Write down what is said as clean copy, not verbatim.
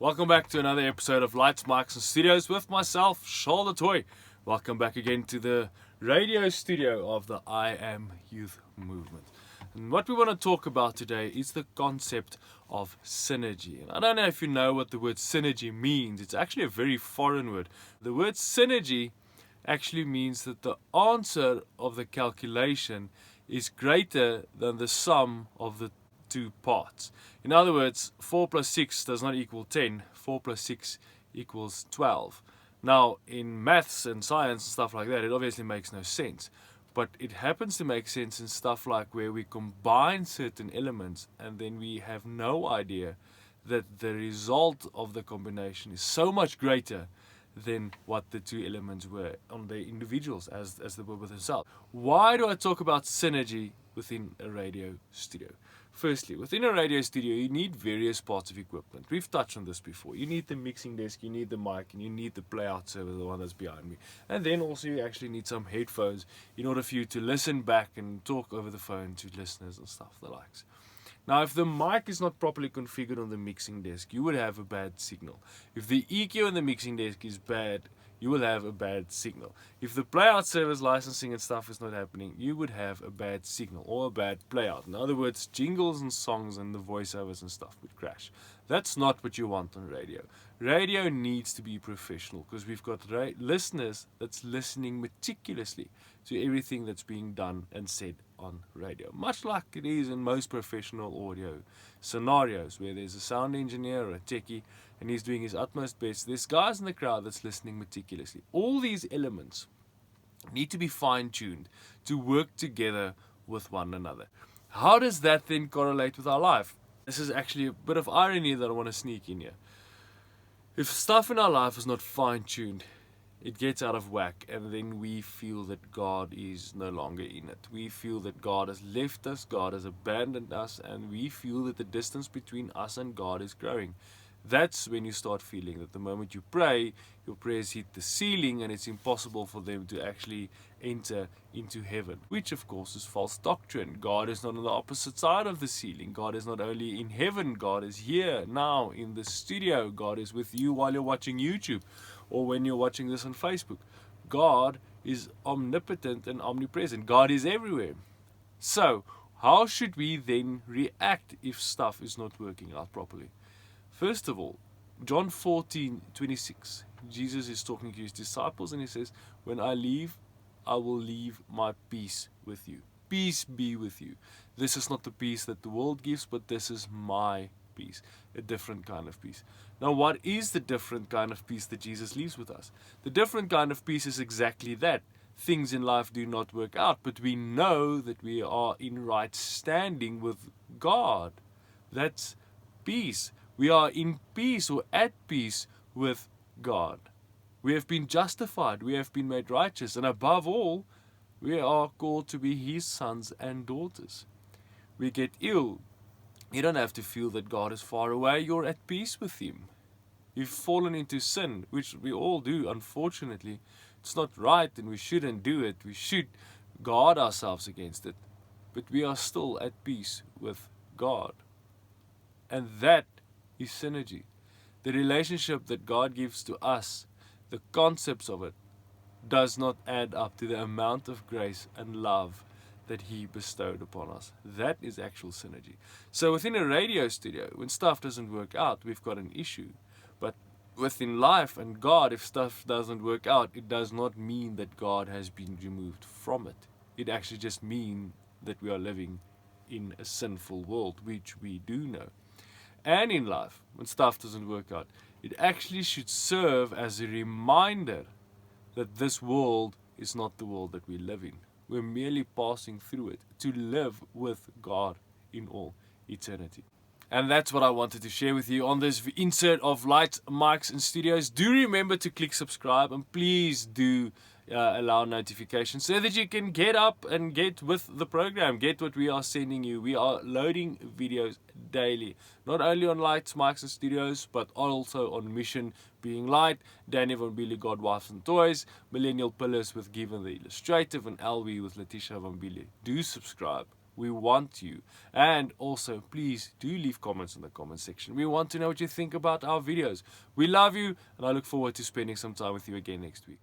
Welcome back to another episode of Lights, Mics and Studios with myself, Shoulder Toy. Welcome back again to the radio studio of the I Am Youth Movement. And what we want to talk about today is the concept of synergy. And I don't know if you know what the word synergy means. It's actually a very foreign word. The word synergy actually means that the answer of the calculation is greater than the sum of the two parts. In other words, 4 plus 6 does not equal 10, 4 plus 6 equals 12. Now, in maths and science and stuff like that, it obviously makes no sense. But it happens to make sense in stuff like where we combine certain elements and then we have no idea that the result of the combination is so much greater than what the two elements were on the individuals as they were with themselves. Why do I talk about synergy within a radio studio? Firstly, within a radio studio, you need various parts of equipment. We've touched on this before. You need the mixing desk, you need the mic, and you need the playout server, the one that's behind me. And then also you actually need some headphones in order for you to listen back and talk over the phone to listeners and stuff the likes. Now, if the mic is not properly configured on the mixing desk, you would have a bad signal. If the EQ on the mixing desk is bad, you will have a bad signal. If the playout service licensing and stuff is not happening, you would have a bad signal or a bad playout. In other words, jingles and songs and the voiceovers and stuff would crash. That's not what you want on radio. Radio needs to be professional because we've got listeners that's listening meticulously to everything that's being done and said on radio. Much like it is in most professional audio scenarios where there's a sound engineer or a techie and he's doing his utmost best. There's guys in the crowd that's listening meticulously. All these elements need to be fine-tuned to work together with one another. How does that then correlate with our life? This is actually a bit of irony that I want to sneak in here. If stuff in our life is not fine-tuned, it gets out of whack, and then we feel that God is no longer in it. We feel that God has left us, God has abandoned us, and we feel that the distance between us and God is growing. That's when you start feeling that the moment you pray, your prayers hit the ceiling and it's impossible for them to actually enter into heaven, which of course is false doctrine. God is not on the opposite side of the ceiling. God is not only in heaven, God is here now in the studio. God is with you while you're watching YouTube or when you're watching this on Facebook. God is omnipotent and omnipresent. God is everywhere. So, how should we then react if stuff is not working out properly? First of all, John 14:26, Jesus is talking to his disciples and he says, when I leave, I will leave my peace with you. Peace be with you. This is not the peace that the world gives, but this is my peace, a different kind of peace. Now, what is the different kind of peace that Jesus leaves with us? The different kind of peace is exactly that. Things in life do not work out, but we know that we are in right standing with God. That's peace. We are in peace or at peace with God. We have been justified. We have been made righteous. And above all, we are called to be His sons and daughters. We get ill. You don't have to feel that God is far away. You're at peace with Him. You've fallen into sin, which we all do, unfortunately. It's not right and we shouldn't do it. We should guard ourselves against it. But we are still at peace with God. And that is synergy. The relationship that God gives to us, the concepts of it, does not add up to the amount of grace and love that He bestowed upon us. That is actual synergy. So within a radio studio, when stuff doesn't work out, we've got an issue. But within life and God, if stuff doesn't work out, it does not mean that God has been removed from it. It actually just means that we are living in a sinful world, which we do know. And in life, when stuff doesn't work out, it actually should serve as a reminder that this world is not the world that we live in. We're merely passing through it to live with God in all eternity. And that's what I wanted to share with you on this insert of Lights, Mics and Studios. Do remember to click subscribe and please do allow notifications so that you can get up and get with the program, get what we are sending you. We are loading videos daily, not only on Lights, Mics and Studios, but also on Mission Being Light, Danny Van Biele, God, Wives and Toys, Millennial Pillars with Given the Illustrative, and LV with Letitia Van Biele. Do subscribe. We want you. And also, please do leave comments in the comment section. We want to know what you think about our videos. We love you, and I look forward to spending some time with you again next week.